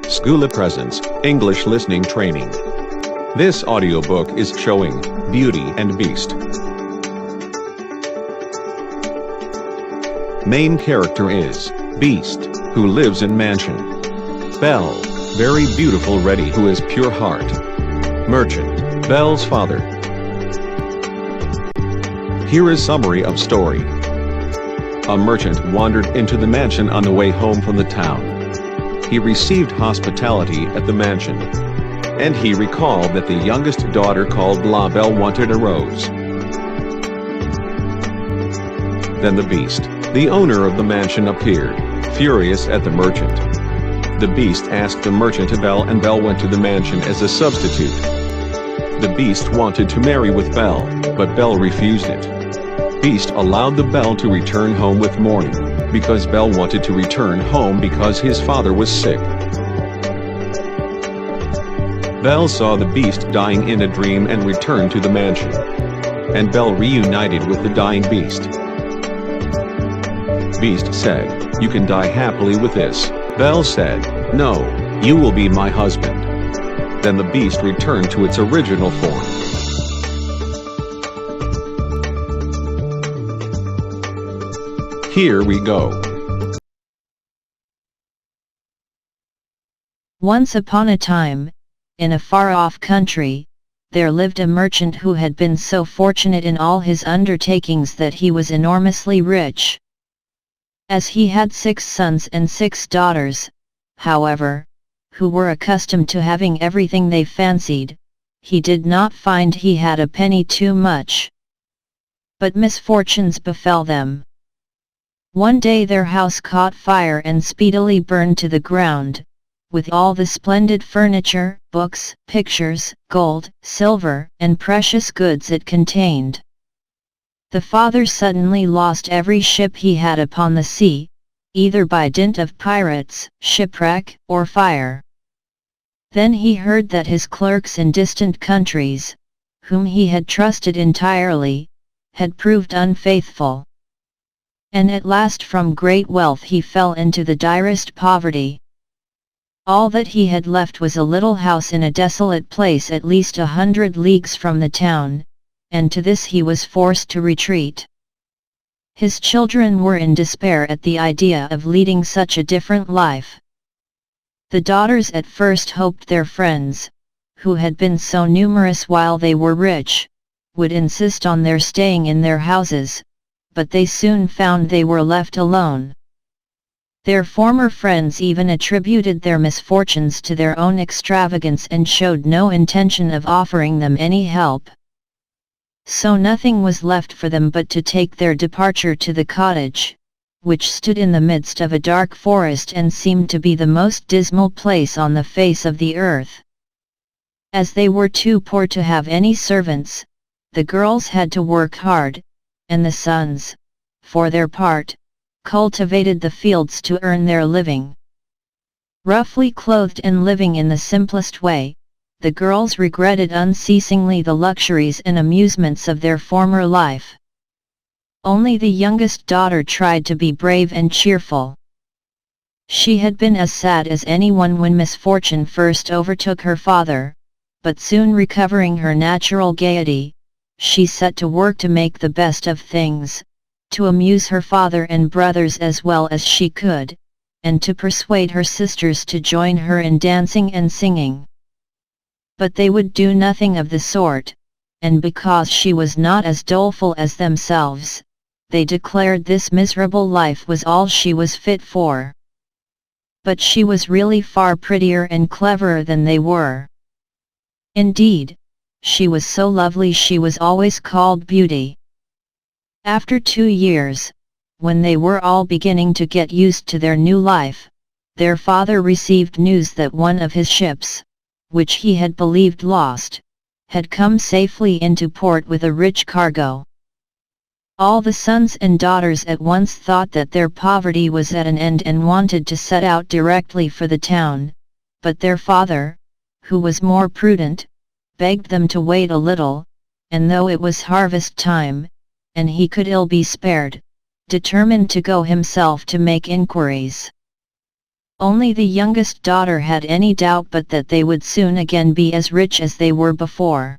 Schoola presents English listening training. This audiobook is showing Beauty and Beast. Main character is Beast, who lives in mansion. Belle, very beautiful Reddy, who is pure heart. Merchant, Belle's father. Here is summary of story. A merchant wandered into the mansion on the way home from the town. He received hospitality at the mansion, and he recalled that the youngest daughter called La Belle wanted a rose. Then the beast, the owner of the mansion, appeared, furious at the merchant. The beast asked the merchant to Belle, and Belle went to the mansion as a substitute. The beast wanted to marry with Belle, but Belle refused it. Beast allowed the Belle to return home with mourning, because Belle wanted to return home because his father was sick. Belle saw the beast dying in a dream and returned to the mansion. And Belle reunited with the dying beast. Beast said, "You can die happily with this." Belle said, "No, you will be my husband." Then the beast returned to its original form. Here we go. Once upon a time, in a far-off country, there lived a merchant who had been so fortunate in all his undertakings that he was enormously rich. As he had 6 sons and 6 daughters, however, who were accustomed to having everything they fancied, he did not find he had a penny too much. But misfortunes befell them. One day their house caught fire and speedily burned to the ground, with all the splendid furniture, books, pictures, gold, silver, and precious goods it contained. The father suddenly lost every ship he had upon the sea, either by dint of pirates, shipwreck, or fire. Then he heard that his clerks in distant countries, whom he had trusted entirely, had proved unfaithful. And at last from great wealth he fell into the direst poverty. All that he had left was a little house in a desolate place at least 100 leagues from the town, and to this he was forced to retreat. His children were in despair at the idea of leading such a different life. The daughters at first hoped their friends, who had been so numerous while they were rich, would insist on their staying in their houses, but they soon found they were left alone. Their former friends even attributed their misfortunes to their own extravagance and showed no intention of offering them any help. So nothing was left for them but to take their departure to the cottage, which stood in the midst of a dark forest and seemed to be the most dismal place on the face of the earth. As they were too poor to have any servants, the girls had to work hard, and the sons, for their part, cultivated the fields to earn their living. Roughly clothed and living in the simplest way, the girls regretted unceasingly the luxuries and amusements of their former life. Only the youngest daughter tried to be brave and cheerful. She had been as sad as anyone when misfortune first overtook her father, but soon recovering her natural gaiety, she set to work to make the best of things, to amuse her father and brothers as well as she could, and to persuade her sisters to join her in dancing and singing. But they would do nothing of the sort, and because she was not as doleful as themselves, they declared this miserable life was all she was fit for. But she was really far prettier and cleverer than they were. Indeed, she was so lovely she was always called Beauty. After 2 years, when they were all beginning to get used to their new life, their father received news that one of his ships, which he had believed lost, had come safely into port with a rich cargo. All the sons and daughters at once thought that their poverty was at an end and wanted to set out directly for the town, but their father, who was more prudent, begged them to wait a little, and though it was harvest time, and he could ill be spared, determined to go himself to make inquiries. Only the youngest daughter had any doubt but that they would soon again be as rich as they were before.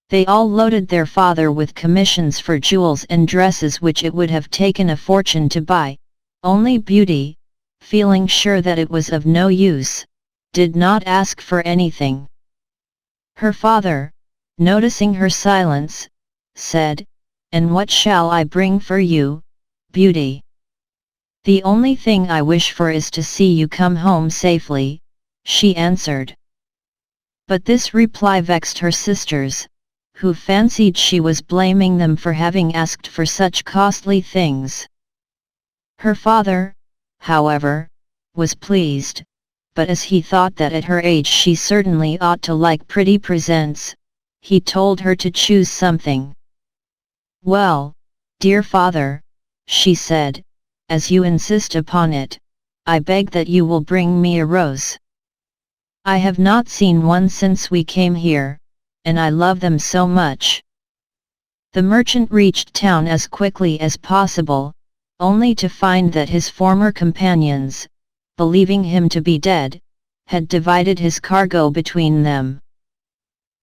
They all loaded their father with commissions for jewels and dresses which it would have taken a fortune to buy. Only Beauty, feeling sure that it was of no use, did not ask for anything. Her father, noticing her silence, said, "And what shall I bring for you, Beauty?" "The only thing I wish for is to see you come home safely," she answered. But this reply vexed her sisters, who fancied she was blaming them for having asked for such costly things. Her father, however, was pleased, but as he thought that at her age she certainly ought to like pretty presents, he told her to choose something. "Well, dear father," she said, "as you insist upon it, I beg that you will bring me a rose. I have not seen one since we came here, and I love them so much." The merchant reached town as quickly as possible, only to find that his former companions, believing him to be dead, had divided his cargo between them.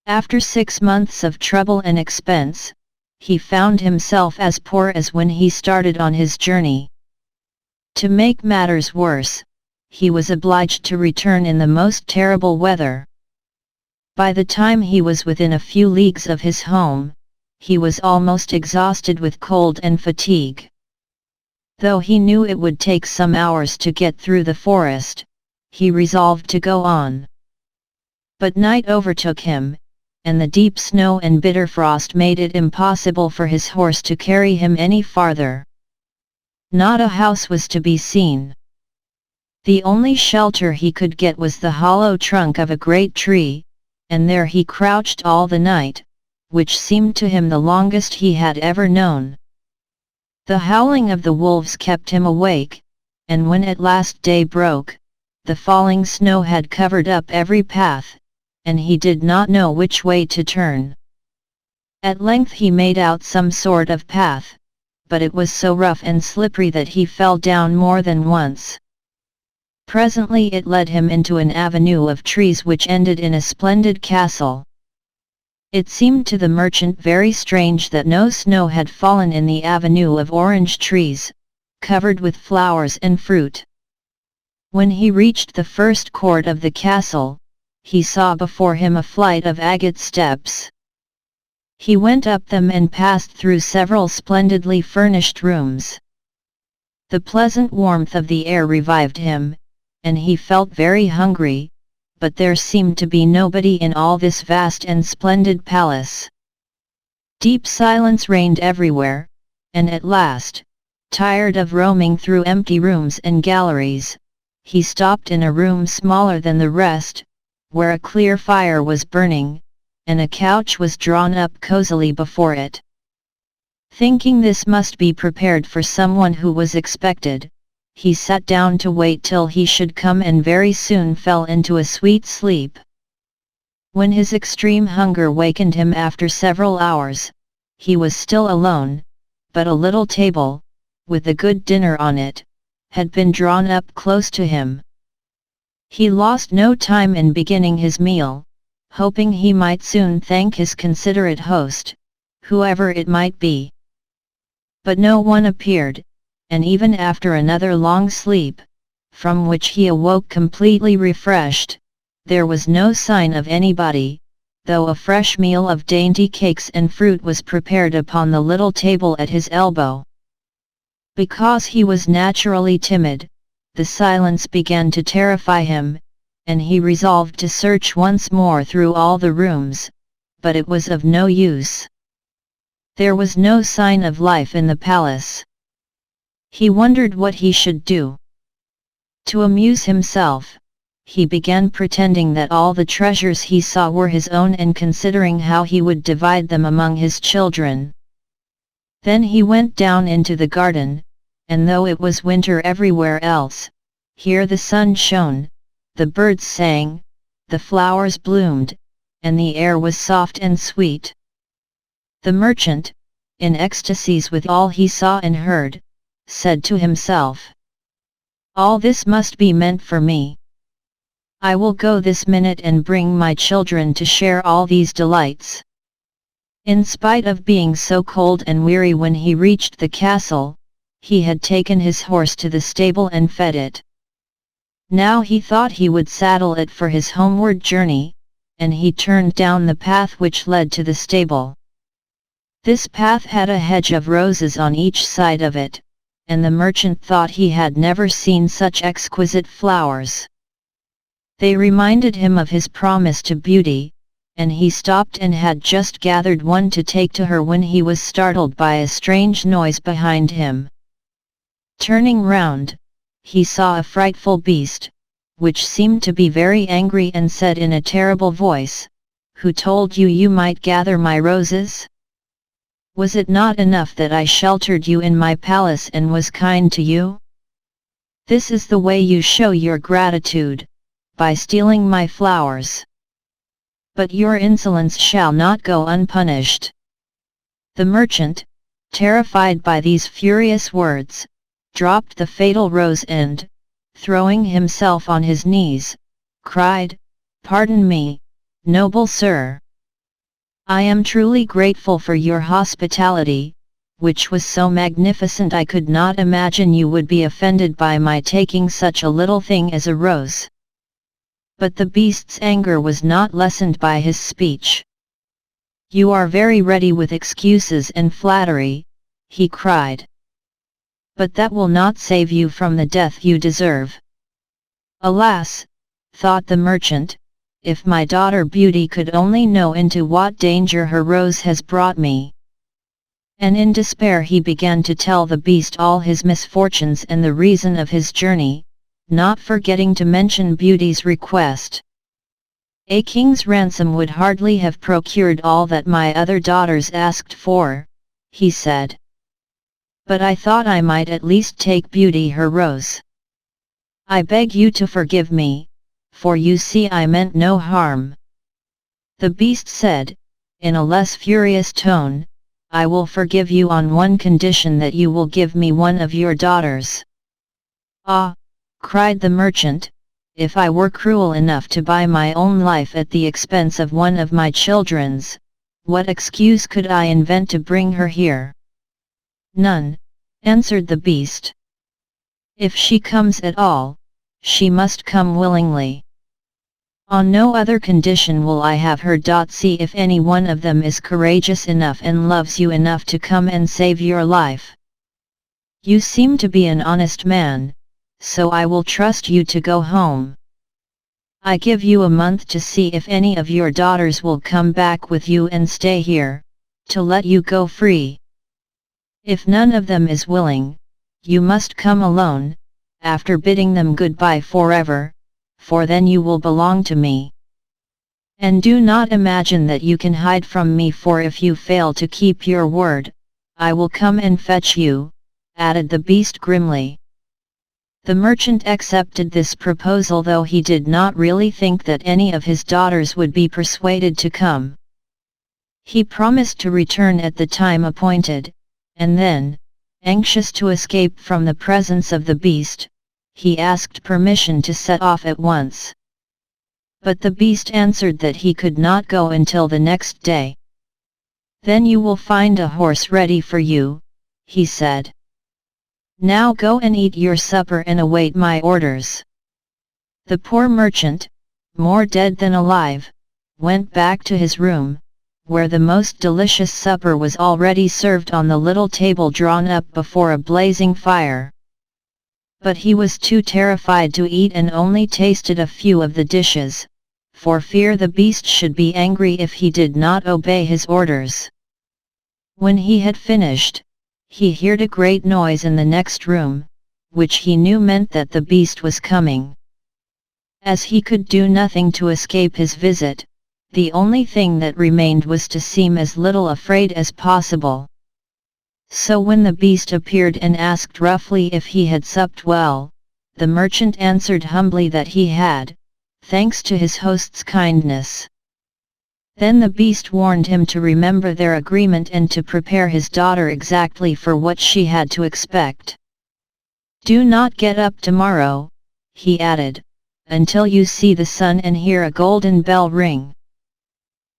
After 6 months of trouble and expense, he found himself as poor as when he started on his journey. To make matters worse, he was obliged to return in the most terrible weather. By the time he was within a few leagues of his home, he was almost exhausted with cold and fatigue. Though he knew it would take some hours to get through the forest, he resolved to go on. But night overtook him, and the deep snow and bitter frost made it impossible for his horse to carry him any farther. Not a house was to be seen. The only shelter he could get was the hollow trunk of a great tree, and there he crouched all the night, which seemed to him the longest he had ever known. The howling of the wolves kept him awake, and when at last day broke, the falling snow had covered up every path, and he did not know which way to turn. At length he made out some sort of path, but it was so rough and slippery that he fell down more than once. Presently it led him into an avenue of trees which ended in a splendid castle. It seemed to the merchant very strange that no snow had fallen in the avenue of orange trees, covered with flowers and fruit. When he reached the first court of the castle, he saw before him a flight of agate steps. He went up them and passed through several splendidly furnished rooms. The pleasant warmth of the air revived him, and he felt very hungry, but there seemed to be nobody in all this vast and splendid palace. Deep silence reigned everywhere, and at last, tired of roaming through empty rooms and galleries, he stopped in a room smaller than the rest, where a clear fire was burning, and a couch was drawn up cosily before it. Thinking this must be prepared for someone who was expected, he sat down to wait till he should come and very soon fell into a sweet sleep. When his extreme hunger wakened him after several hours, he was still alone, but a little table, with a good dinner on it, had been drawn up close to him. He lost no time in beginning his meal, hoping he might soon thank his considerate host, whoever it might be. But no one appeared, and even after another long sleep, from which he awoke completely refreshed, there was no sign of anybody, though a fresh meal of dainty cakes and fruit was prepared upon the little table at his elbow. Because he was naturally timid, the silence began to terrify him, and he resolved to search once more through all the rooms, but it was of no use. There was no sign of life in the palace. He wondered what he should do. To amuse himself, he began pretending that all the treasures he saw were his own and considering how he would divide them among his children. Then he went down into the garden, and though it was winter everywhere else, here the sun shone, the birds sang, the flowers bloomed, and the air was soft and sweet. The merchant, in ecstasies with all he saw and heard, said to himself, All this must be meant for me. I will go this minute and bring my children to share all these delights." In spite of being so cold and weary when he reached the castle, he had taken his horse to the stable and fed it. Now he thought he would saddle it for his homeward journey, and he turned down the path which led to the stable. This path had a hedge of roses on each side of it, and the merchant thought he had never seen such exquisite flowers. They reminded him of his promise to Beauty, and he stopped and had just gathered one to take to her when he was startled by a strange noise behind him. Turning round, he saw a frightful beast, which seemed to be very angry and said in a terrible voice, "Who told you you might gather my roses? Was it not enough that I sheltered you in my palace and was kind to you? This is the way you show your gratitude, by stealing my flowers. But your insolence shall not go unpunished." The merchant, terrified by these furious words, dropped the fatal rose and, throwing himself on his knees, cried, "Pardon me, noble sir. I am truly grateful for your hospitality, which was so magnificent I could not imagine you would be offended by my taking such a little thing as a rose." But the beast's anger was not lessened by his speech. "You are very ready with excuses and flattery," he cried. "But that will not save you from the death you deserve." "Alas," thought the merchant, "if my daughter Beauty could only know into what danger her rose has brought me." And in despair he began to tell the beast all his misfortunes and the reason of his journey, not forgetting to mention Beauty's request. "A king's ransom would hardly have procured all that my other daughters asked for," he said. "But I thought I might at least take Beauty her rose. I beg you to forgive me, for you see I meant no harm." The beast said, in a less furious tone, "I will forgive you on one condition, that you will give me one of your daughters." "Ah," cried the merchant, "if I were cruel enough to buy my own life at the expense of one of my children's, what excuse could I invent to bring her here?" "None," answered the beast. "If she comes at all, she must come willingly. On no other condition will I have her. See if any one of them is courageous enough and loves you enough to come and save your life. You seem to be an honest man, so I will trust you to go home. I give you a month to see if any of your daughters will come back with you and stay here, to let you go free. If none of them is willing, you must come alone, after bidding them goodbye forever, for then you will belong to me. And do not imagine that you can hide from me, for if you fail to keep your word, I will come and fetch you," added the beast grimly. The merchant accepted this proposal, though he did not really think that any of his daughters would be persuaded to come. He promised to return at the time appointed, and then, anxious to escape from the presence of the beast, he asked permission to set off at once. But the beast answered that he could not go until the next day. "Then you will find a horse ready for you," he said. "Now go and eat your supper and await my orders." The poor merchant, more dead than alive, went back to his room, where the most delicious supper was already served on the little table drawn up before a blazing fire. But he was too terrified to eat and only tasted a few of the dishes, for fear the beast should be angry if he did not obey his orders. When he had finished, he heard a great noise in the next room, which he knew meant that the beast was coming. As he could do nothing to escape his visit, the only thing that remained was to seem as little afraid as possible. So when the beast appeared and asked roughly if he had supped well, the merchant answered humbly that he had, thanks to his host's kindness. Then the beast warned him to remember their agreement and to prepare his daughter exactly for what she had to expect. "Do not get up tomorrow," he added, "until you see the sun and hear a golden bell ring.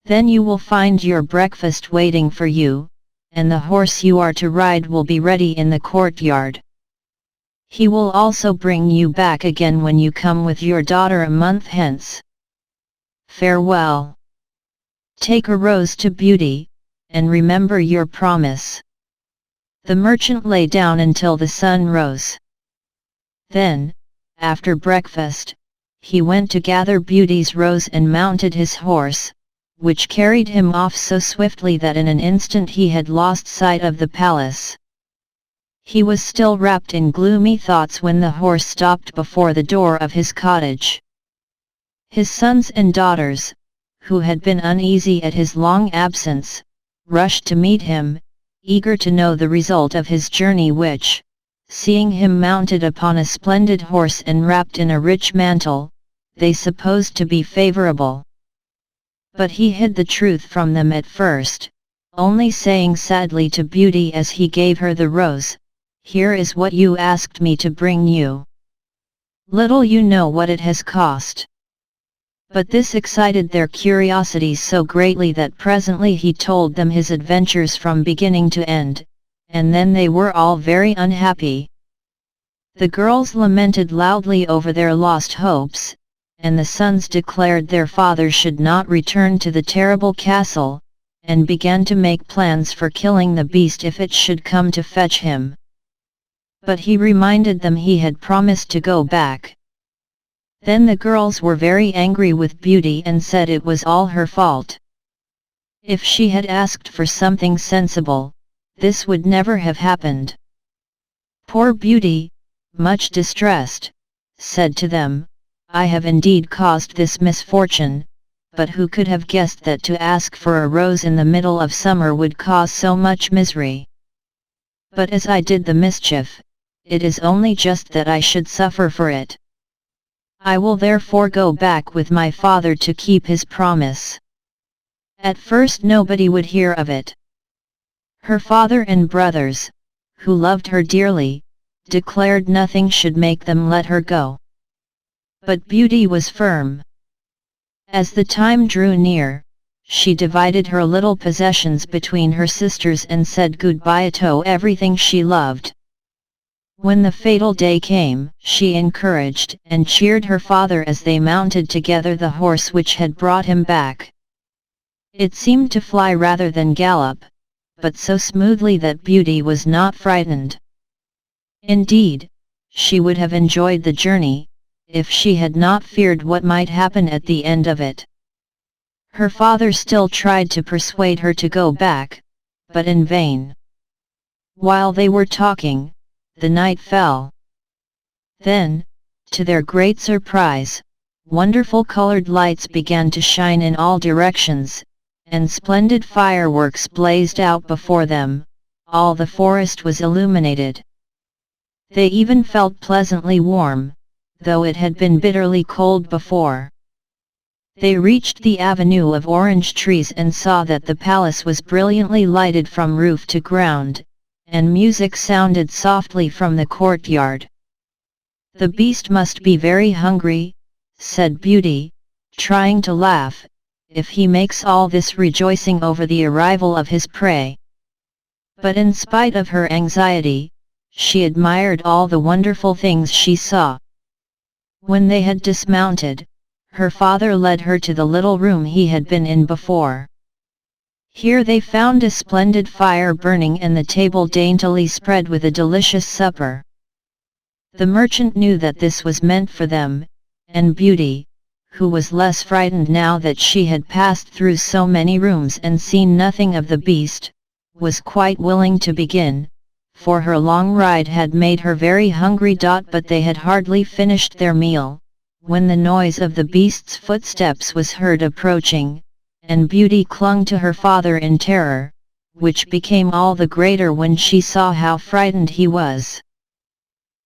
Then you will find your breakfast waiting for you, and the horse you are to ride will be ready in the courtyard. He will also bring you back again when you come with your daughter a month hence. Farewell. Take a rose to Beauty, and remember your promise." The merchant lay down until the sun rose. Then, after breakfast, he went to gather Beauty's rose and mounted his horse, which carried him off so swiftly that in an instant he had lost sight of the palace. He was still wrapped in gloomy thoughts when the horse stopped before the door of his cottage. His sons and daughters, who had been uneasy at his long absence, rushed to meet him, eager to know the result of his journey which, seeing him mounted upon a splendid horse and wrapped in a rich mantle, they supposed to be favorable. But he hid the truth from them at first, only saying sadly to Beauty as he gave her the rose, "Here is what you asked me to bring you. Little you know what it has cost." But this excited their curiosity so greatly that presently he told them his adventures from beginning to end, and then they were all very unhappy. The girls lamented loudly over their lost hopes, and the sons declared their father should not return to the terrible castle, and began to make plans for killing the beast if it should come to fetch him. But he reminded them he had promised to go back. Then the girls were very angry with Beauty and said it was all her fault. If she had asked for something sensible, this would never have happened. Poor Beauty, much distressed, said to them, "I have indeed caused this misfortune, but who could have guessed that to ask for a rose in the middle of summer would cause so much misery? But as I did the mischief, it is only just that I should suffer for it. I will therefore go back with my father to keep his promise." At first nobody would hear of it. Her father and brothers, who loved her dearly, declared nothing should make them let her go. But Beauty was firm. As the time drew near, she divided her little possessions between her sisters and said goodbye to everything she loved. When the fatal day came, she encouraged and cheered her father as they mounted together the horse which had brought him back. It seemed to fly rather than gallop, but so smoothly that Beauty was not frightened. Indeed, she would have enjoyed the journey, if she had not feared what might happen at the end of it. Her father still tried to persuade her to go back, but in vain. While they were talking, the night fell. Then, to their great surprise, wonderful colored lights began to shine in all directions, and splendid fireworks blazed out before them. All the forest was illuminated. They even felt pleasantly warm, though it had been bitterly cold before. They reached the avenue of orange trees and saw that the palace was brilliantly lighted from roof to ground, and music sounded softly from the courtyard. "The beast must be very hungry," said Beauty, trying to laugh, "if he makes all this rejoicing over the arrival of his prey." But in spite of her anxiety, she admired all the wonderful things she saw. When they had dismounted, her father led her to the little room he had been in before. Here they found a splendid fire burning and the table daintily spread with a delicious supper. The merchant knew that this was meant for them, and Beauty, who was less frightened now that she had passed through so many rooms and seen nothing of the beast, was quite willing to begin, for her long ride had made her very hungry. But they had hardly finished their meal, when the noise of the beast's footsteps was heard approaching, and Beauty clung to her father in terror, which became all the greater when she saw how frightened he was.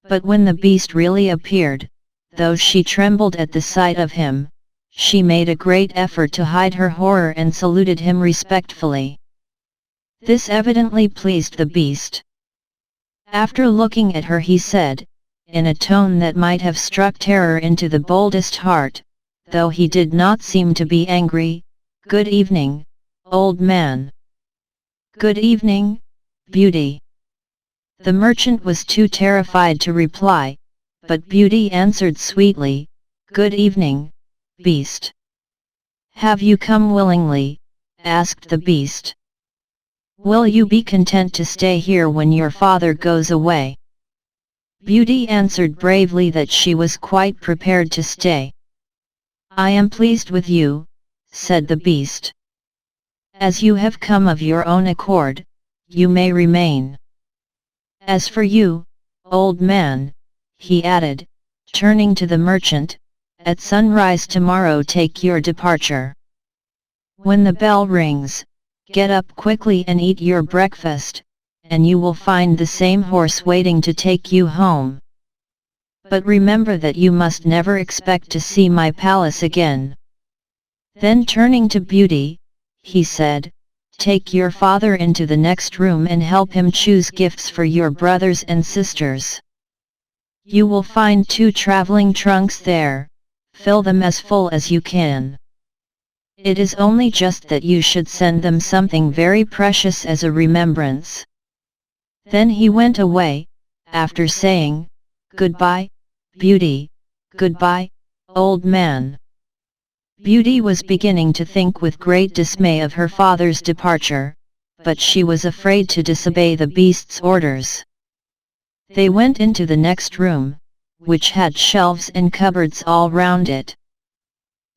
But when the beast really appeared, though she trembled at the sight of him, she made a great effort to hide her horror and saluted him respectfully. This evidently pleased the beast. After looking at her he said, in a tone that might have struck terror into the boldest heart, though he did not seem to be angry, "Good evening, old man." "Good evening, Beauty." The merchant was too terrified to reply, but Beauty answered sweetly, "Good evening, Beast." "Have you come willingly?" asked the Beast. "Will you be content to stay here when your father goes away?" Beauty answered bravely that she was quite prepared to stay. "I am pleased with you," said the Beast. "As you have come of your own accord, you may remain. As for you, old man," he added, turning to the merchant, "at sunrise tomorrow take your departure. When the bell rings, get up quickly and eat your breakfast, and you will find the same horse waiting to take you home. But remember that you must never expect to see my palace again." Then turning to Beauty, he said, "Take your father into the next room and help him choose gifts for your brothers and sisters. You will find 2 traveling trunks there, fill them as full as you can. It is only just that you should send them something very precious as a remembrance." Then he went away, after saying, "Goodbye, Beauty, goodbye, old man." Beauty was beginning to think with great dismay of her father's departure, but she was afraid to disobey the Beast's orders. They went into the next room, which had shelves and cupboards all round it.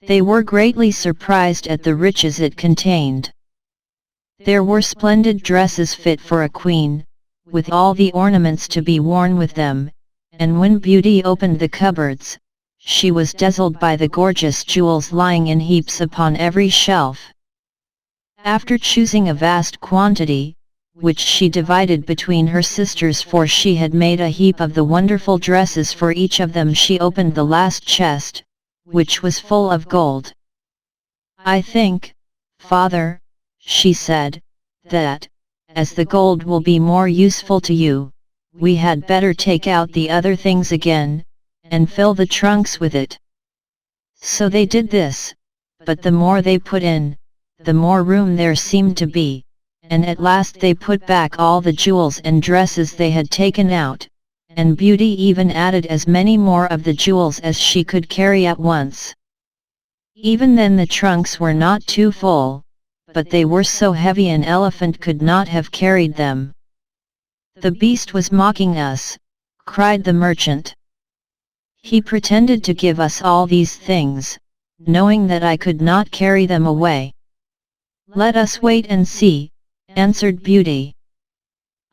They were greatly surprised at the riches it contained. There were splendid dresses fit for a queen, with all the ornaments to be worn with them, and when Beauty opened the cupboards, she was dazzled by the gorgeous jewels lying in heaps upon every shelf. After choosing a vast quantity, which she divided between her sisters, for she had made a heap of the wonderful dresses for each of them, she opened the last chest, which was full of gold. "I think, father," she said, "that, as the gold will be more useful to you, we had better take out the other things again, and fill the trunks with it." So they did this, but the more they put in, the more room there seemed to be, and at last they put back all the jewels and dresses they had taken out, and Beauty even added as many more of the jewels as she could carry at once. Even then the trunks were not too full, but they were so heavy an elephant could not have carried them. "The Beast was mocking us," cried the merchant. "He pretended to give us all these things, knowing that I could not carry them away." "Let us wait and see," answered Beauty.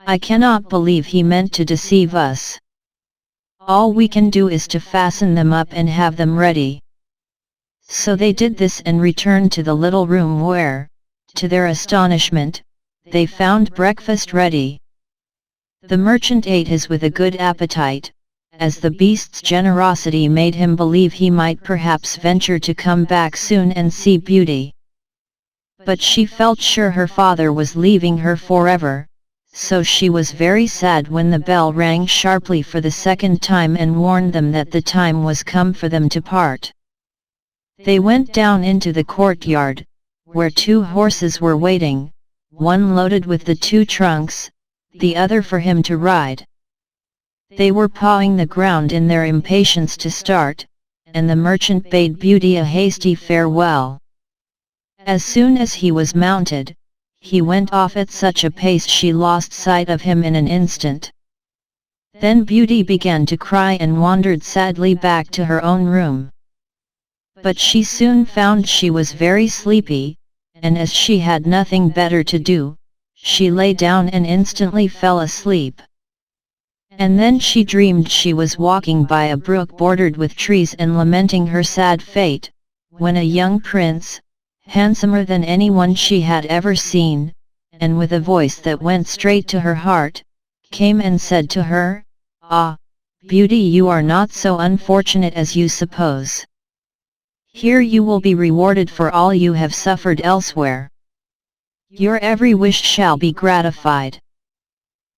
"I cannot believe he meant to deceive us. All we can do is to fasten them up and have them ready." So they did this and returned to the little room where, to their astonishment, they found breakfast ready. The merchant ate his with a good appetite, as the Beast's generosity made him believe he might perhaps venture to come back soon and see Beauty. But she felt sure her father was leaving her forever, so she was very sad when the bell rang sharply for the second time and warned them that the time was come for them to part. They went down into the courtyard, where 2 horses were waiting, one loaded with the 2 trunks, the other for him to ride. They were pawing the ground in their impatience to start, and the merchant bade Beauty a hasty farewell. As soon as he was mounted, he went off at such a pace she lost sight of him in an instant. Then Beauty began to cry and wandered sadly back to her own room. But she soon found she was very sleepy, and as she had nothing better to do, she lay down and instantly fell asleep. And then she dreamed she was walking by a brook bordered with trees and lamenting her sad fate, when a young prince, handsomer than anyone she had ever seen, and with a voice that went straight to her heart, came and said to her, "Ah, Beauty, you are not so unfortunate as you suppose. Here you will be rewarded for all you have suffered elsewhere. Your every wish shall be gratified.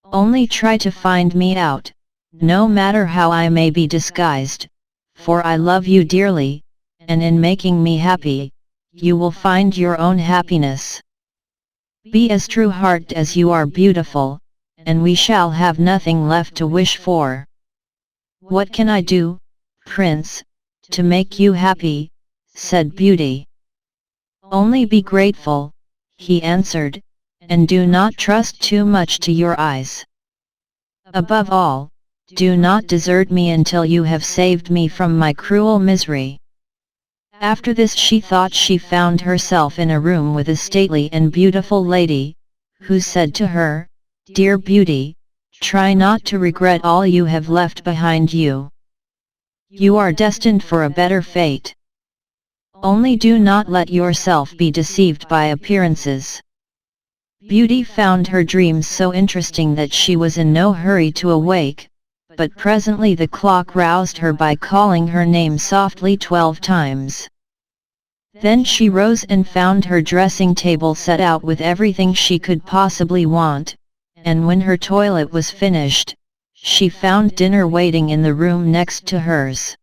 Only try to find me out, no matter how I may be disguised, for I love you dearly, and in making me happy, you will find your own happiness. Be as true-hearted as you are beautiful, and we shall have nothing left to wish for. What can I do, Prince, to make you happy? Said Beauty. Only be grateful, he answered, and do not trust too much to your eyes. Above all, do not desert me until you have saved me from my cruel misery. After this she thought she found herself in a room with a stately and beautiful lady, who said to her, Dear Beauty, try not to regret all you have left behind you. You are destined for a better fate. Only do not let yourself be deceived by appearances. Beauty found her dreams so interesting that she was in no hurry to awake, but presently the clock roused her by calling her name softly 12 times. Then she rose and found her dressing table set out with everything she could possibly want, and when her toilet was finished, she found dinner waiting in the room next to hers.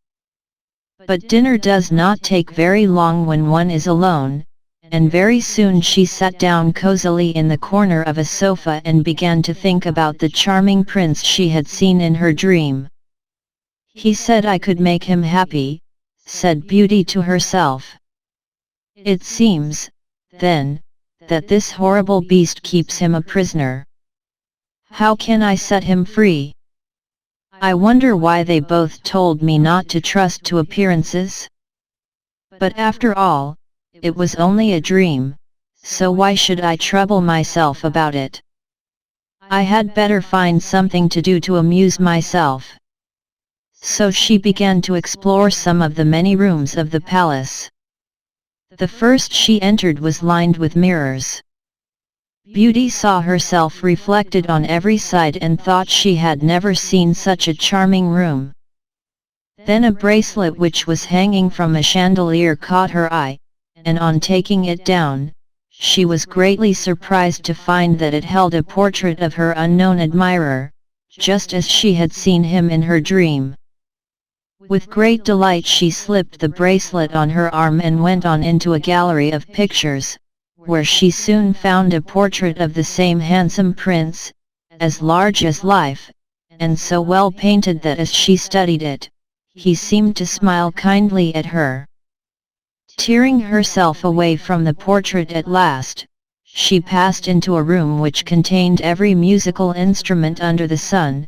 But dinner does not take very long when one is alone, and very soon she sat down cozily in the corner of a sofa and began to think about the charming prince she had seen in her dream. He said I could make him happy, said Beauty to herself. It seems, then, that this horrible beast keeps him a prisoner. How can I set him free? I wonder why they both told me not to trust to appearances? But after all, it was only a dream, so why should I trouble myself about it? I had better find something to do to amuse myself. So she began to explore some of the many rooms of the palace. The first she entered was lined with mirrors. Beauty saw herself reflected on every side and thought she had never seen such a charming room. Then a bracelet which was hanging from a chandelier caught her eye, and on taking it down, she was greatly surprised to find that it held a portrait of her unknown admirer, just as she had seen him in her dream. With great delight she slipped the bracelet on her arm and went on into a gallery of pictures, where she soon found a portrait of the same handsome prince, as large as life, and so well painted that as she studied it, he seemed to smile kindly at her. Tearing herself away from the portrait at last, she passed into a room which contained every musical instrument under the sun,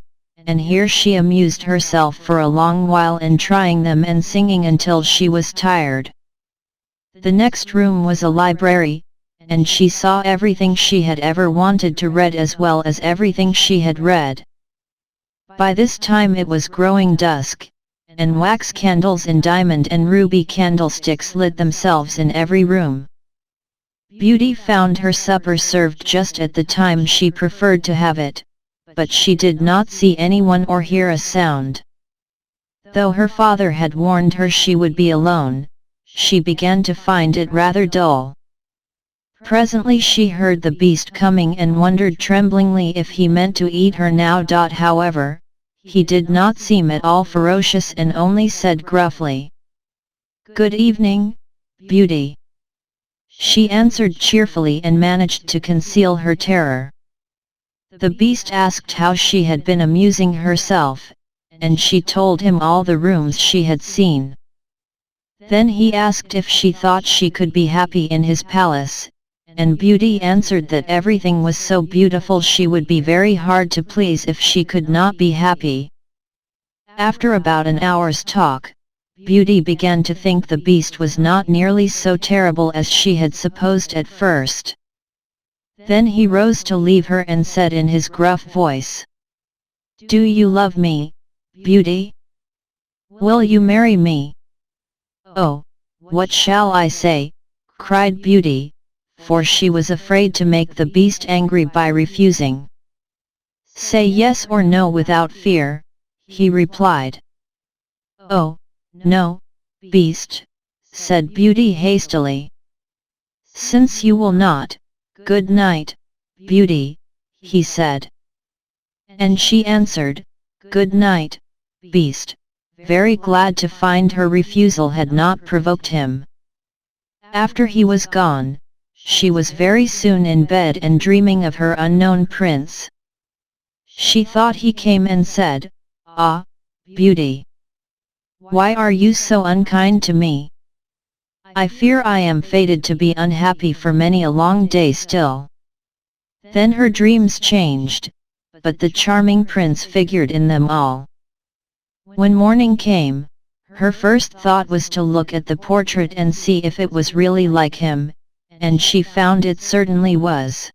and here she amused herself for a long while in trying them and singing until she was tired. The next room was a library, and she saw everything she had ever wanted to read as well as everything she had read. By this time it was growing dusk, and wax candles in diamond and ruby candlesticks lit themselves in every room. Beauty found her supper served just at the time she preferred to have it, but she did not see anyone or hear a sound. Though her father had warned her she would be alone, she began to find it rather dull. Presently she heard the beast coming and wondered tremblingly if he meant to eat her now. However, he did not seem at all ferocious and only said gruffly, "Good evening, Beauty." She answered cheerfully and managed to conceal her terror. The beast asked how she had been amusing herself, and she told him all the rooms she had seen. Then he asked if she thought she could be happy in his palace, and Beauty answered that everything was so beautiful she would be very hard to please if she could not be happy. After about an hour's talk, Beauty began to think the beast was not nearly so terrible as she had supposed at first. Then he rose to leave her and said in his gruff voice, "Do you love me, Beauty? Will you marry me?" "Oh, what shall I say?" cried Beauty, for she was afraid to make the beast angry by refusing. "Say yes or no without fear," he replied. "Oh, no, beast," said Beauty hastily. "Since you will not, good night, Beauty," he said. And she answered, "Good night, beast," very glad to find her refusal had not provoked him. After he was gone, she was very soon in bed and dreaming of her unknown prince. She thought he came and said, "Ah, Beauty! Why are you so unkind to me? I fear I am fated to be unhappy for many a long day still." Then her dreams changed, but the charming prince figured in them all. When morning came, her first thought was to look at the portrait and see if it was really like him, and she found it certainly was.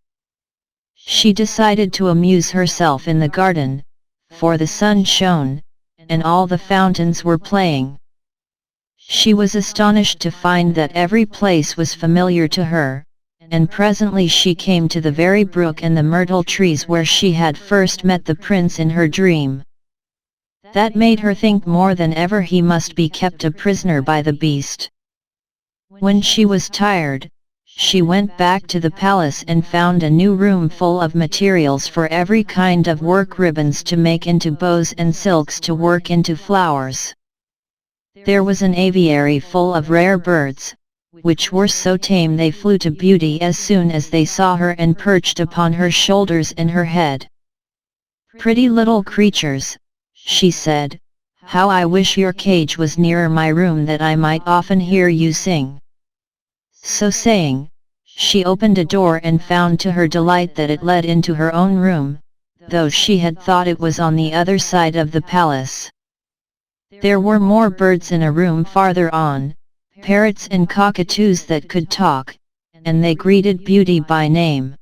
She decided to amuse herself in the garden, for the sun shone, and all the fountains were playing. She was astonished to find that every place was familiar to her, and presently she came to the very brook and the myrtle trees where she had first met the prince in her dream. That made her think more than ever he must be kept a prisoner by the beast. When she was tired, she went back to the palace and found a new room full of materials for every kind of work, ribbons to make into bows and silks to work into flowers. There was an aviary full of rare birds, which were so tame they flew to Beauty as soon as they saw her and perched upon her shoulders and her head. "Pretty little creatures," she said, "how I wish your cage was nearer my room that I might often hear you sing." So saying, she opened a door and found to her delight that it led into her own room, though she had thought it was on the other side of the palace. There were more birds in a room farther on, parrots and cockatoos that could talk, and they greeted Beauty by name.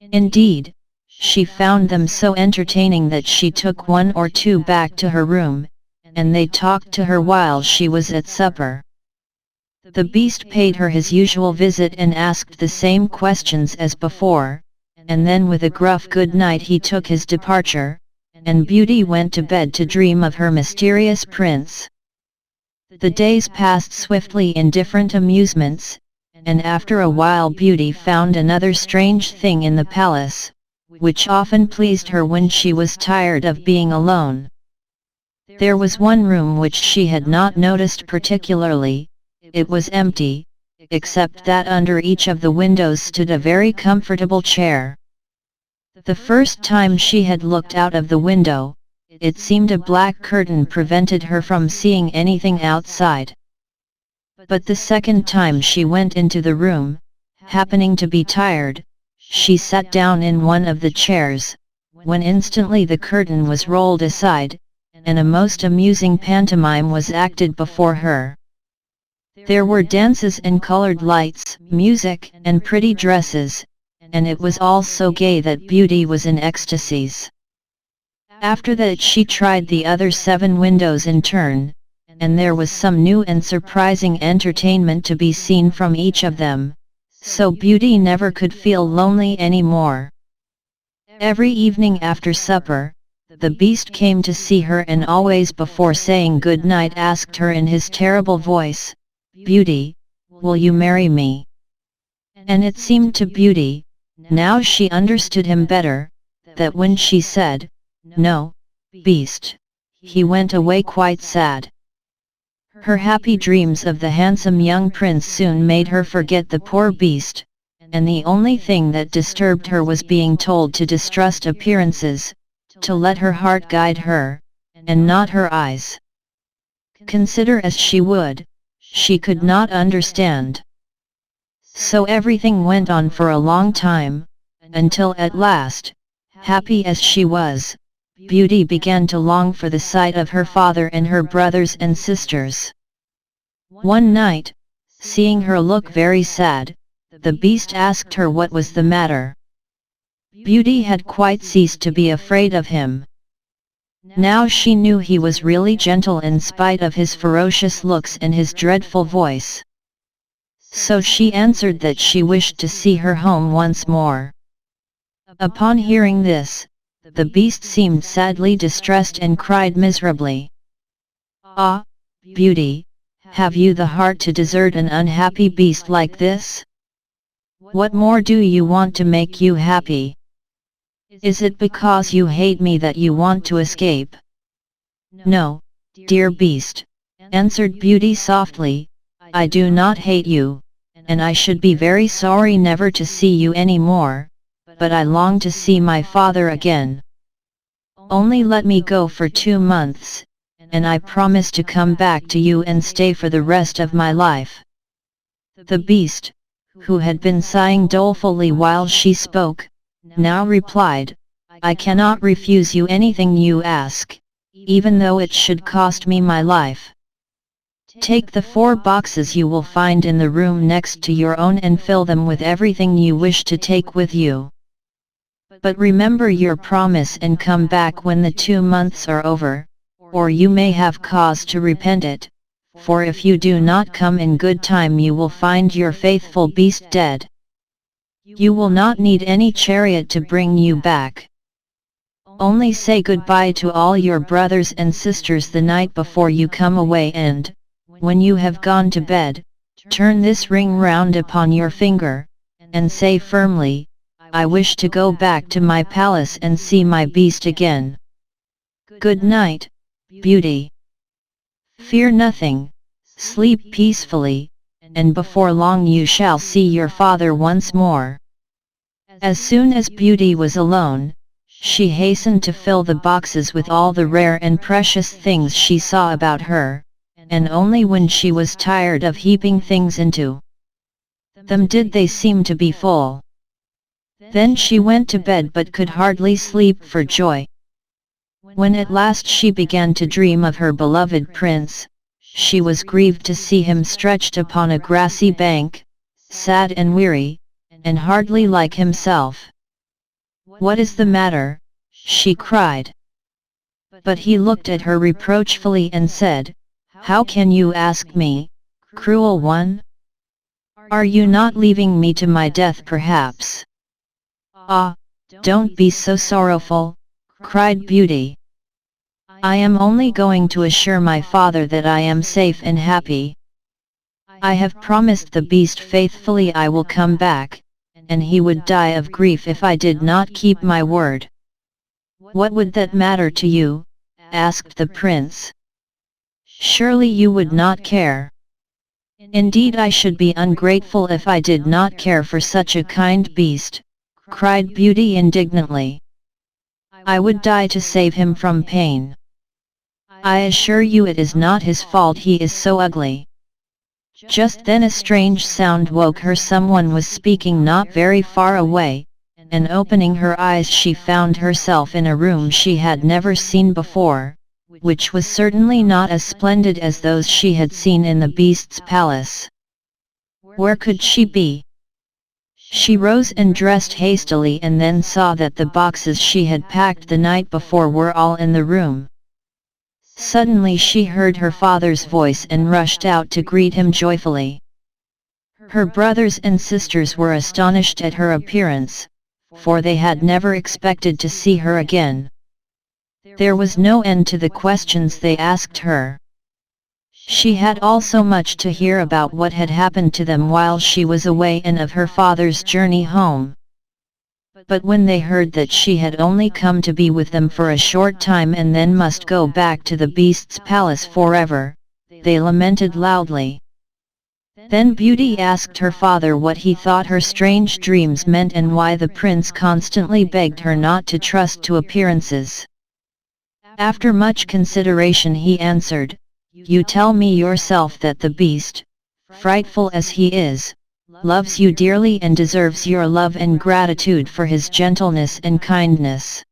Indeed, she found them so entertaining that she took one or two back to her room, and they talked to her while she was at supper. The beast paid her his usual visit and asked the same questions as before, and then with a gruff good night he took his departure, and Beauty went to bed to dream of her mysterious prince. The days passed swiftly in different amusements, and after a while Beauty found another strange thing in the palace, which often pleased her when she was tired of being alone. There was one room which she had not noticed particularly. It was empty, except that under each of the windows stood a very comfortable chair. The first time she had looked out of the window, it seemed a black curtain prevented her from seeing anything outside. But the second time she went into the room, happening to be tired, she sat down in one of the chairs, when instantly the curtain was rolled aside, and a most amusing pantomime was acted before her. There were dances and colored lights, music and pretty dresses, and it was all so gay that Beauty was in ecstasies. After that she tried the other 7 windows in turn, and there was some new and surprising entertainment to be seen from each of them, so Beauty never could feel lonely any more. Every evening after supper, the beast came to see her and always before saying good night asked her in his terrible voice, "Beauty, will you marry me?" And it seemed to Beauty, now she understood him better, that when she said, "No, beast," he went away quite sad. Her happy dreams of the handsome young prince soon made her forget the poor beast, and the only thing that disturbed her was being told to distrust appearances, to let her heart guide her, and not her eyes. Consider as she would, she could not understand. So everything went on for a long time, until at last, happy as she was, Beauty began to long for the sight of her father and her brothers and sisters. One night, seeing her look very sad, the beast asked her what was the matter. Beauty had quite ceased to be afraid of him. Now she knew he was really gentle in spite of his ferocious looks and his dreadful voice. So she answered that she wished to see her home once more. Upon hearing this, the beast seemed sadly distressed and cried miserably, "Ah, Beauty, have you the heart to desert an unhappy beast like this? What more do you want to make you happy? Is it because you hate me that you want to escape? No, dear beast, answered Beauty softly, I do not hate you, and I should be very sorry never to see you any more, but I long to see my father again. Only let me go for 2 months, and I promise to come back to you and stay for the rest of my life. The beast, who had been sighing dolefully while she spoke, now replied, I cannot refuse you anything you ask, even though it should cost me my life. Take the 4 boxes you will find in the room next to your own and fill them with everything you wish to take with you. But remember your promise and come back when the 2 months are over, or you may have cause to repent it, for if you do not come in good time you will find your faithful beast dead. You will not need any chariot to bring you back. Only say goodbye to all your brothers and sisters the night before you come away and, when you have gone to bed, turn this ring round upon your finger, and say firmly, I wish to go back to my palace and see my beast again. Good night, Beauty. Fear nothing, sleep peacefully, and before long you shall see your father once more. As soon as Beauty was alone, she hastened to fill the boxes with all the rare and precious things she saw about her, and only when she was tired of heaping things into them did they seem to be full. Then she went to bed but could hardly sleep for joy. When at last she began to dream of her beloved prince, she was grieved to see him stretched upon a grassy bank, sad and weary, and hardly like himself. What is the matter? She cried. But he looked at her reproachfully and said, How can you ask me, cruel one? Are you not leaving me to my death perhaps? Ah, don't be so sorrowful, cried Beauty. I am only going to assure my father that I am safe and happy. I have promised the beast faithfully I will come back, and he would die of grief if I did not keep my word. What would that matter to you? Asked the prince. Surely you would not care. Indeed I should be ungrateful if I did not care for such a kind beast, cried Beauty indignantly. I would die to save him from pain. I assure you it is not his fault he is so ugly. Just then a strange sound woke her. Someone was speaking not very far away, and opening her eyes she found herself in a room she had never seen before, which was certainly not as splendid as those she had seen in the beast's palace. Where could she be? She rose and dressed hastily and then saw that the boxes she had packed the night before were all in the room. Suddenly she heard her father's voice and rushed out to greet him joyfully. Her brothers and sisters were astonished at her appearance, for they had never expected to see her again. There was no end to the questions they asked her. She had also much to hear about what had happened to them while she was away and of her father's journey home. But when they heard that she had only come to be with them for a short time and then must go back to the beast's palace forever, they lamented loudly. Then Beauty asked her father what he thought her strange dreams meant and why the prince constantly begged her not to trust to appearances. After much consideration he answered, You tell me yourself that the beast, frightful as he is, loves you dearly and deserves your love and gratitude for his gentleness and kindness.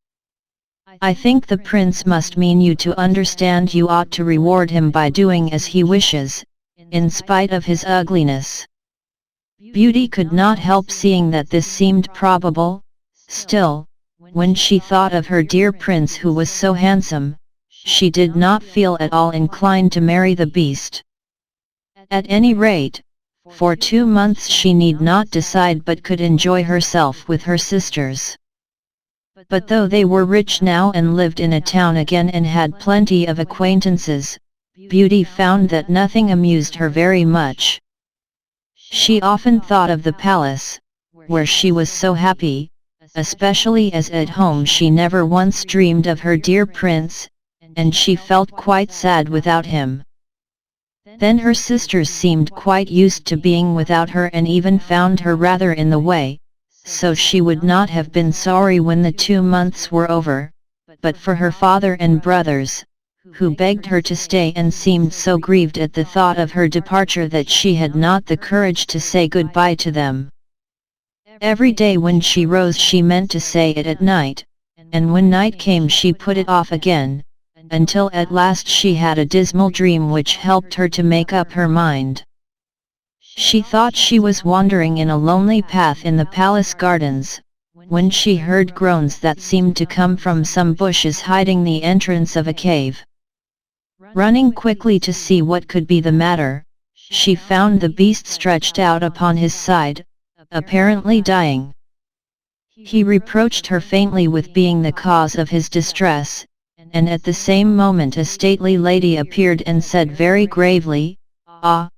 I think the prince must mean you to understand you ought to reward him by doing as he wishes, in spite of his ugliness. Beauty could not help seeing that this seemed probable. Still, when she thought of her dear prince who was so handsome, she did not feel at all inclined to marry the beast. At any rate, for 2 months she need not decide but could enjoy herself with her sisters. But though they were rich now and lived in a town again and had plenty of acquaintances, Beauty found that nothing amused her very much. She often thought of the palace, where she was so happy, especially as at home she never once dreamed of her dear prince, and she felt quite sad without him. Then her sisters seemed quite used to being without her and even found her rather in the way, so she would not have been sorry when the 2 months were over, but for her father and brothers, who begged her to stay and seemed so grieved at the thought of her departure that she had not the courage to say goodbye to them. Every day when she rose she meant to say it at night, and when night came she put it off again, until at last she had a dismal dream which helped her to make up her mind. She thought she was wandering in a lonely path in the palace gardens, when she heard groans that seemed to come from some bushes hiding the entrance of a cave. Running quickly to see what could be the matter, she found the beast stretched out upon his side, apparently dying. He reproached her faintly with being the cause of his distress, and at the same moment a stately lady appeared and said very gravely, "Ah,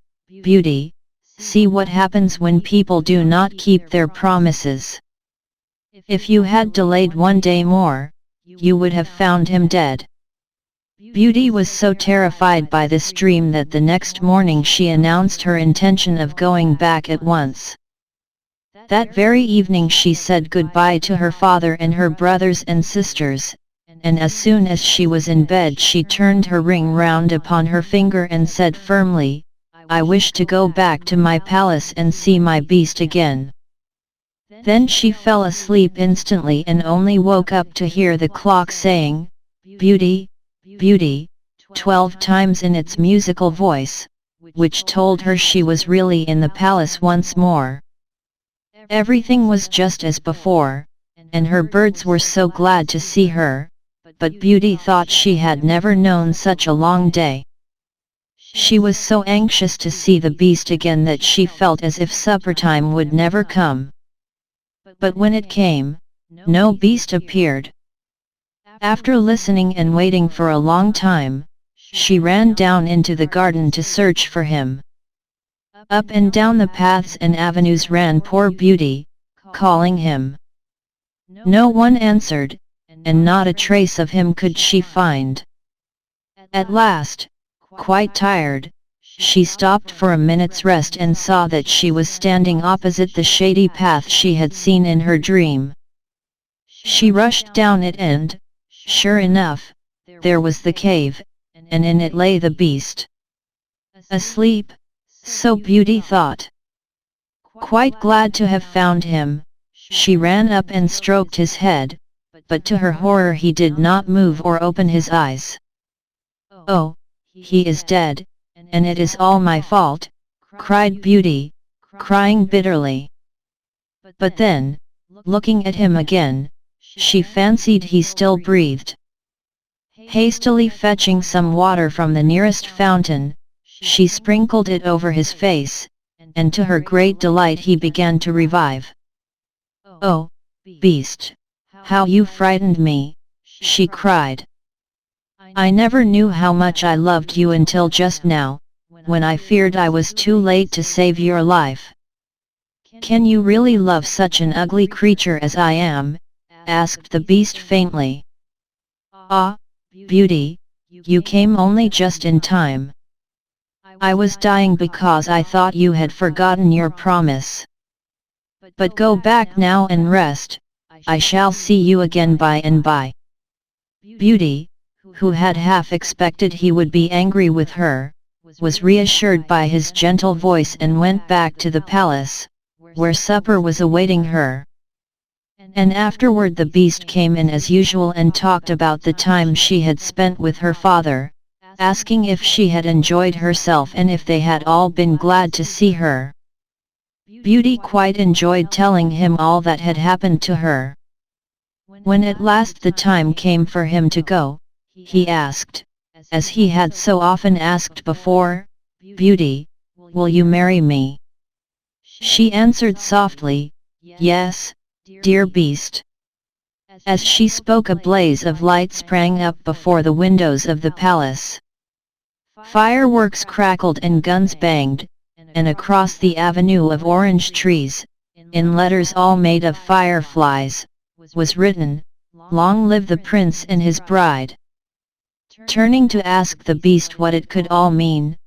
Beauty, see what happens when people do not keep their promises. If you had delayed 1 day more, you would have found him dead." Beauty was so terrified by this dream that the next morning she announced her intention of going back at once. That very evening she said goodbye to her father and her brothers and sisters, and as soon as she was in bed she turned her ring round upon her finger and said firmly, "I wish to go back to my palace and see my beast again." Then she fell asleep instantly and only woke up to hear the clock saying, "Beauty, Beauty," 12 times in its musical voice, which told her she was really in the palace once more. Everything was just as before, and her birds were so glad to see her, but Beauty thought she had never known such a long day. She was so anxious to see the beast again that she felt as if supper time would never come. But when it came, no beast appeared. After listening and waiting for a long time, she ran down into the garden to search for him. Up and down the paths and avenues ran poor Beauty, calling him. No one answered, and not a trace of him could she find. At last, quite tired, she stopped for a minute's rest and saw that she was standing opposite the shady path she had seen in her dream. She rushed down it and, sure enough, there was the cave, and in it lay the beast. Asleep, so Beauty thought. Quite glad to have found him, she ran up and stroked his head, but to her horror he did not move or open his eyes. "Oh, he is dead, and it is all my fault," cried Beauty, crying bitterly. But then, looking at him again, she fancied he still breathed. Hastily fetching some water from the nearest fountain, she sprinkled it over his face, and to her great delight he began to revive. "Oh, beast, how you frightened me," she cried. "I never knew how much I loved you until just now, when I feared I was too late to save your life." "Can you really love such an ugly creature as I am?" asked the beast faintly. "Ah, Beauty, you came only just in time. I was dying because I thought you had forgotten your promise. But go back now and rest, I shall see you again by and by." Beauty, who had half expected he would be angry with her, was reassured by his gentle voice and went back to the palace, where supper was awaiting her. And afterward the beast came in as usual and talked about the time she had spent with her father, asking if she had enjoyed herself and if they had all been glad to see her. Beauty quite enjoyed telling him all that had happened to her. When at last the time came for him to go, he asked, as he had so often asked before, "Beauty, will you marry me?" She answered softly, "Yes, dear beast." As she spoke a blaze of light sprang up before the windows of the palace. Fireworks crackled and guns banged, and across the avenue of orange trees, in letters all made of fireflies, was written, "Long live the prince and his bride." Turning to ask the beast what it could all mean,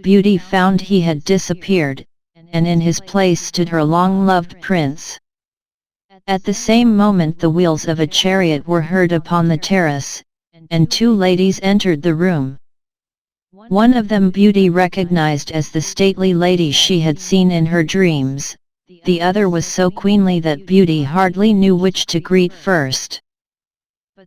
Beauty found he had disappeared, and in his place stood her long-loved prince. At the same moment the wheels of a chariot were heard upon the terrace, and two ladies entered the room. One of them Beauty recognized as the stately lady she had seen in her dreams, the other was so queenly that Beauty hardly knew which to greet first.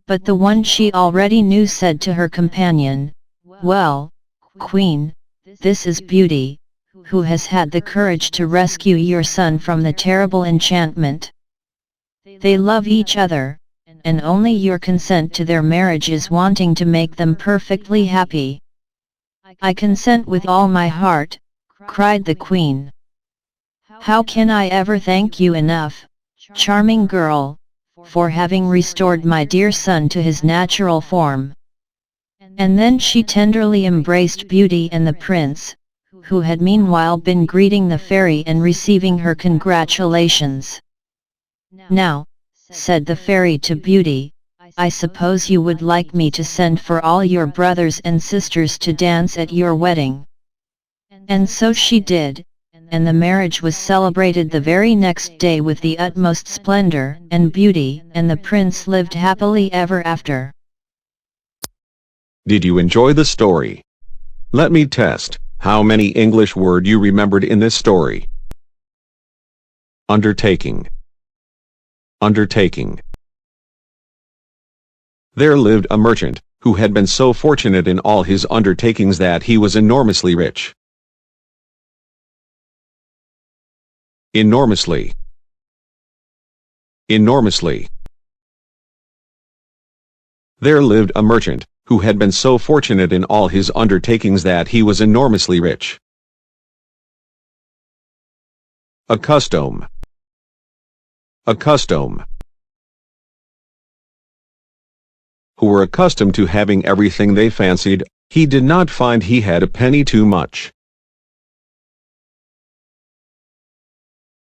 But the one she already knew said to her companion, "Well, Queen, this is Beauty, who has had the courage to rescue your son from the terrible enchantment. They love each other, and only your consent to their marriage is wanting to make them perfectly happy." "I consent with all my heart," cried the Queen. "How can I ever thank you enough, charming girl, for having restored my dear son to his natural form?" And then she tenderly embraced Beauty and the prince, who had meanwhile been greeting the fairy and receiving her congratulations. "Now," said the fairy to Beauty, "I suppose you would like me to send for all your brothers and sisters to dance at your wedding." And so she did, and the marriage was celebrated the very next day with the utmost splendor, and Beauty and the prince lived happily ever after. Did you enjoy the story? Let me test how many English words you remembered in this story. Undertaking. Undertaking. There lived a merchant, who had been so fortunate in all his undertakings that he was enormously rich. Enormously. Enormously. There lived a merchant, who had been so fortunate in all his undertakings that he was enormously rich. Accustom. Accustom. Who were accustomed to having everything they fancied, he did not find he had a penny too much.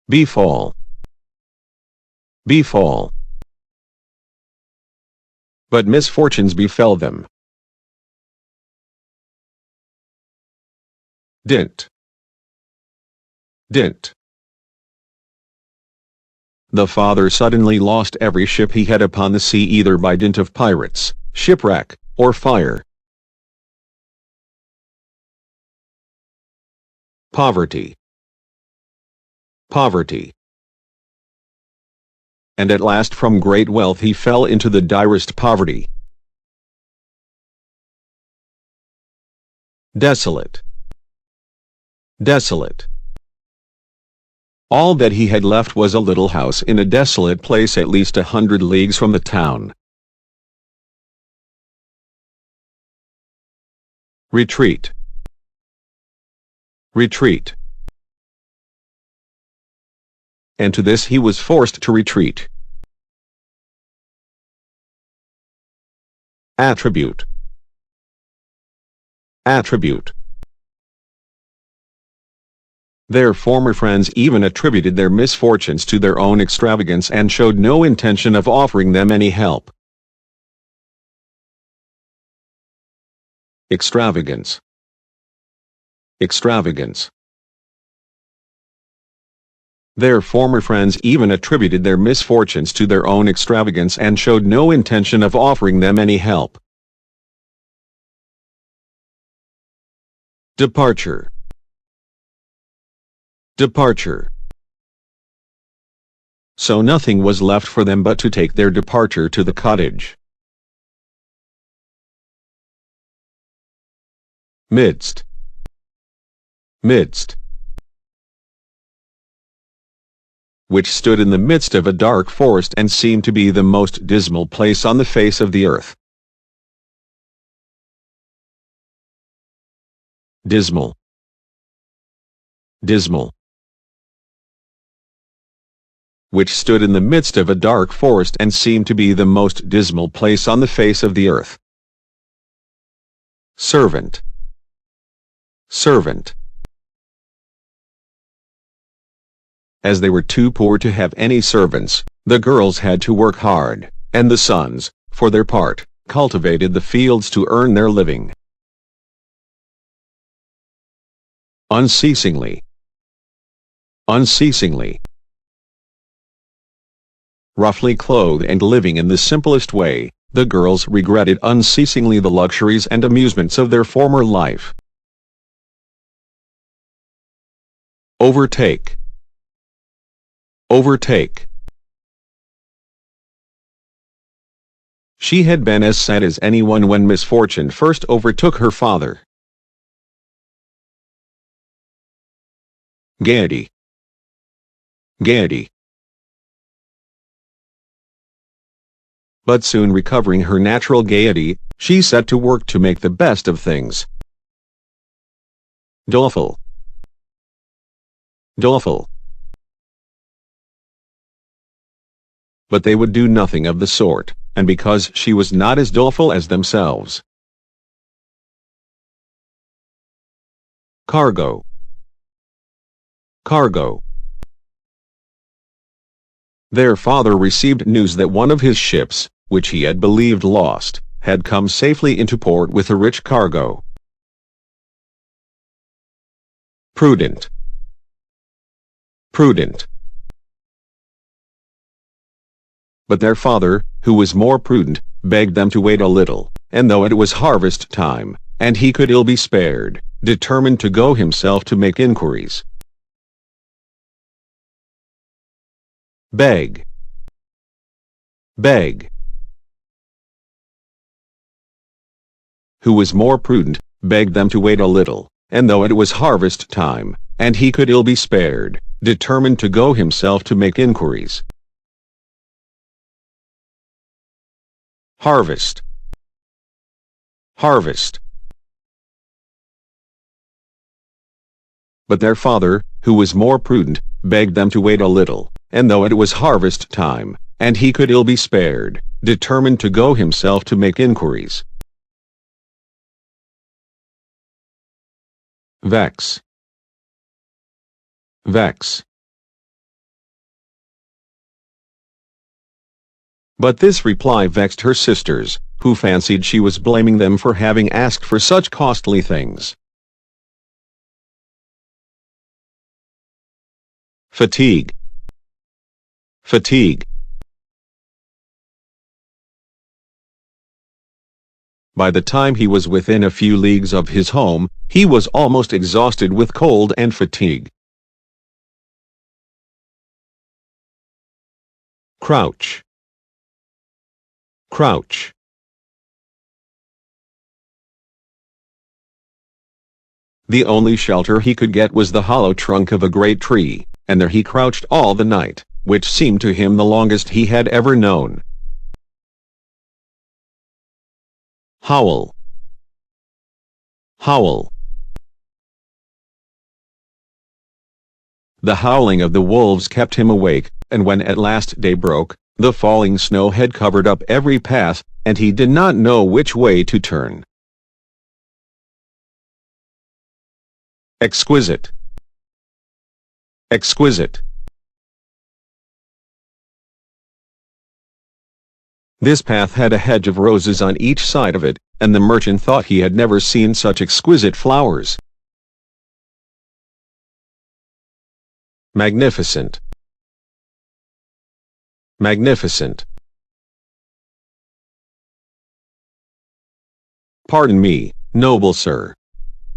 Befall. Befall. But misfortunes befell them. Dint. Dint. The father suddenly lost every ship he had upon the sea either by dint of pirates, shipwreck, or fire. Poverty. Poverty. And at last from great wealth he fell into the direst poverty. Desolate. Desolate. All that he had left was a little house in a desolate place at least 100 leagues from the town. Retreat. Retreat. And to this he was forced to retreat. Attribute. Attribute. Their former friends even attributed their misfortunes to their own extravagance and showed no intention of offering them any help. Extravagance. Extravagance. Their former friends even attributed their misfortunes to their own extravagance and showed no intention of offering them any help. Departure. Departure. So nothing was left for them but to take their departure to the cottage. Midst. Midst. Which stood in the midst of a dark forest and seemed to be the most dismal place on the face of the earth. Dismal. Dismal. Which stood in the midst of a dark forest and seemed to be the most dismal place on the face of the earth. Servant. Servant. As they were too poor to have any servants, The girls had to work hard, and the sons, for their part, cultivated the fields to earn their living. Unceasingly. Unceasingly. Roughly clothed and living in the simplest way, the girls regretted unceasingly the luxuries and amusements of their former life. Overtake. Overtake. She had been as sad as anyone when misfortune first overtook her father. Gaiety. Gaiety. But soon recovering her natural gaiety, she set to work to make the best of things. Doleful. Doleful. But they would do nothing of the sort, and because she was not as doleful as themselves. Cargo. Cargo. Their father received news that one of his ships, which he had believed lost, had come safely into port with a rich cargo. Prudent. Prudent. But their father, who was more prudent, begged them to wait a little, and though it was harvest time, and he could ill be spared, determined to go himself to make inquiries. Beg. Beg. Who was more prudent, begged them to wait a little, and though it was harvest time, and he could ill be spared, determined to go himself to make inquiries. Harvest. Harvest. But their father, who was more prudent, begged them to wait a little, and though it was harvest time, and he could ill be spared, determined to go himself to make inquiries. Vex. Vex. But this reply vexed her sisters, who fancied she was blaming them for having asked for such costly things. Fatigue. Fatigue. By the time he was within a few leagues of his home, he was almost exhausted with cold and fatigue. Crouch. Crouch. The only shelter he could get was the hollow trunk of a great tree, and there he crouched all the night, which seemed to him the longest he had ever known. Howl. Howl. The howling of the wolves kept him awake, and when at last day broke, the falling snow had covered up every path, and he did not know which way to turn. Exquisite. Exquisite. This path had a hedge of roses on each side of it, and the merchant thought he had never seen such exquisite flowers. Magnificent. Magnificent. Pardon me, noble sir.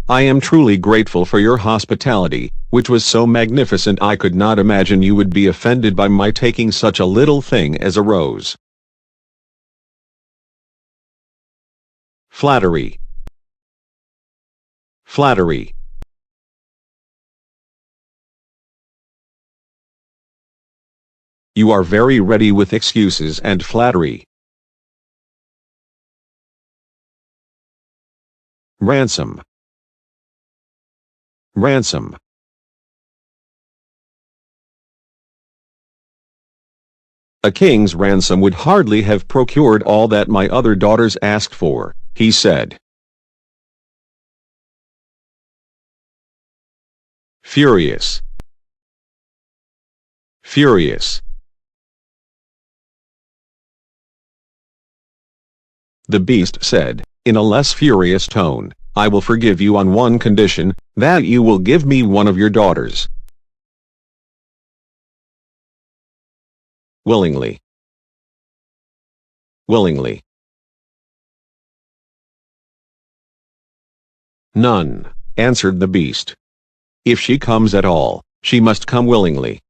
I am truly grateful for your hospitality, which was so magnificent I could not imagine you would be offended by my taking such a little thing as a rose. Flattery. Flattery. You are very ready with excuses and flattery. Ransom. Ransom. A king's ransom would hardly have procured all that my other daughters asked for, he said. Furious. Furious. The beast said, in a less furious tone, I will forgive you on one condition, that you will give me one of your daughters. Willingly. Willingly. None, answered the beast. If she comes at all, she must come willingly.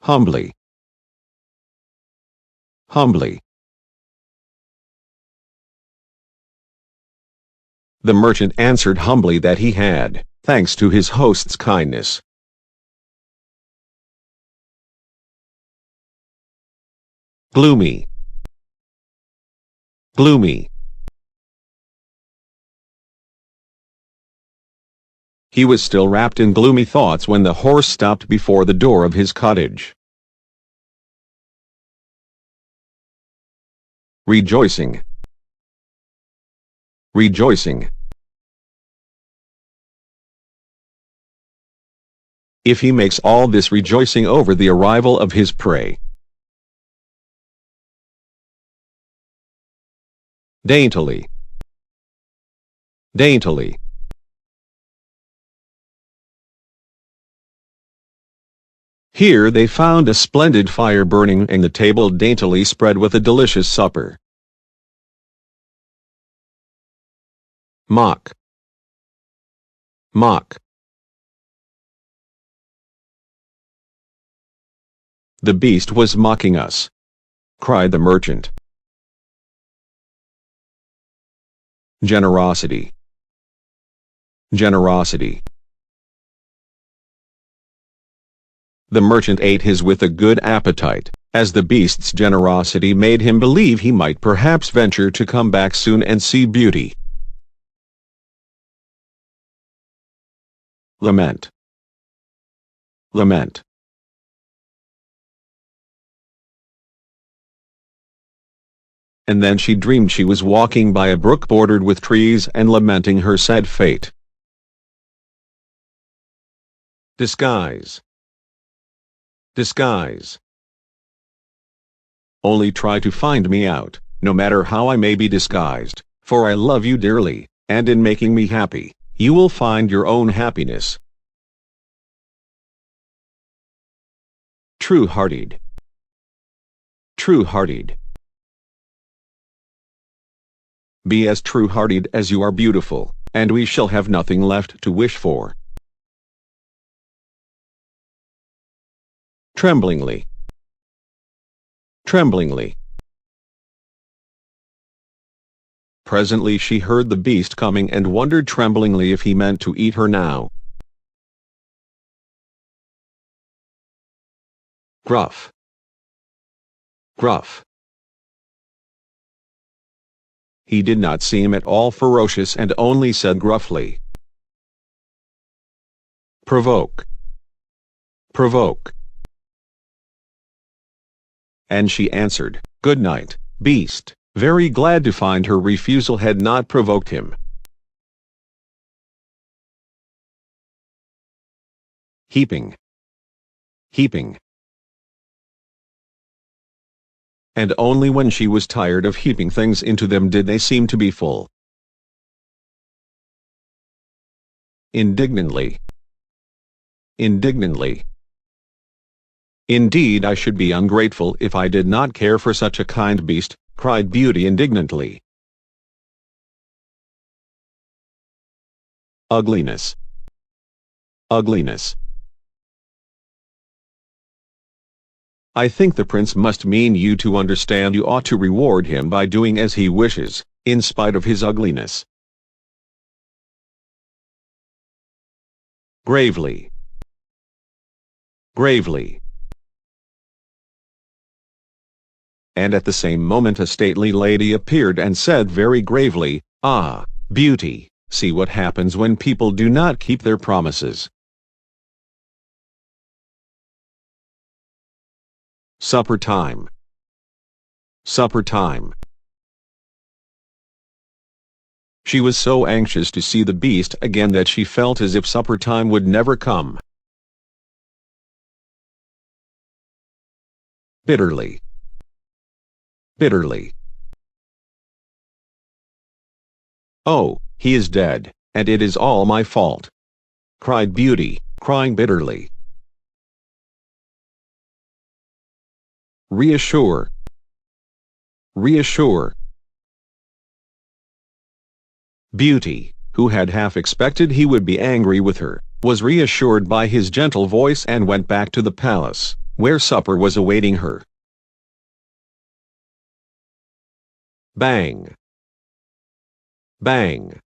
Humbly. Humbly. The merchant answered humbly that he had, thanks to his host's kindness. Gloomy. Gloomy. He was still wrapped in gloomy thoughts when the horse stopped before the door of his cottage. Rejoicing. Rejoicing. If he makes all this rejoicing over the arrival of his prey. Daintily. Daintily. Here they found a splendid fire burning and the table daintily spread with a delicious supper. Mock. Mock. The beast was mocking us, cried the merchant. Generosity. Generosity. The merchant ate his with a good appetite, as the beast's generosity made him believe he might perhaps venture to come back soon and see Beauty. Lament. Lament. And then she dreamed she was walking by a brook bordered with trees and lamenting her sad fate. Disguise. Disguise. Only try to find me out, no matter how I may be disguised, for I love you dearly, and in making me happy, you will find your own happiness. True-hearted. True-hearted. Be as true-hearted as you are beautiful, and we shall have nothing left to wish for. Tremblingly. Tremblingly. Presently she heard the beast coming and wondered tremblingly if he meant to eat her now. Gruff. Gruff. He did not seem at all ferocious and only said gruffly, Provoke. Provoke. And she answered, Good night, beast, very glad to find her refusal had not provoked him. Heaping. Heaping. And only when she was tired of heaping things into them did they seem to be full. Indignantly. Indignantly. Indeed, I should be ungrateful if I did not care for such a kind beast, cried Beauty indignantly. Ugliness. Ugliness. I think the prince must mean you to understand you ought to reward him by doing as he wishes, in spite of his ugliness. Gravely. Gravely. And at the same moment a stately lady appeared and said very gravely, Ah, Beauty, see what happens when people do not keep their promises. Supper time. Supper time. She was so anxious to see the beast again that she felt as if supper time would never come. Bitterly. bitterly. "Oh, he is dead, and it is all my fault," cried Beauty, crying bitterly. Reassure. Reassure. Beauty, who had half expected he would be angry with her, was reassured by his gentle voice and went back to the palace, where supper was awaiting her. Bang. Bang.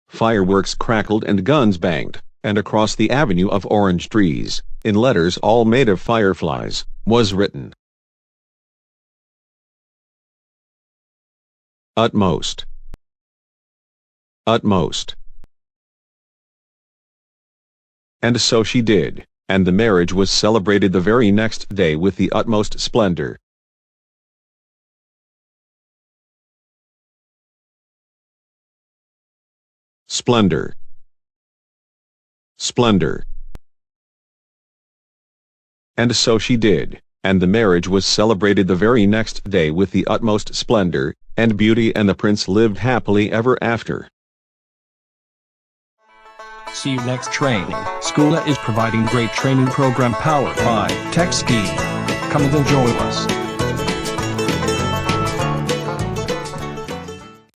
Fireworks crackled and guns banged, and across the avenue of orange trees, in letters all made of fireflies, was written, "Utmost. Utmost." And so she did, and the marriage was celebrated the very next day with the utmost splendor. Splendor. Splendor. And so she did, and the marriage was celebrated the very next day with the utmost splendor, and Beauty and the Prince lived happily ever after. See you next training. Schoola is providing great training program powered by TechSki. Come and join us.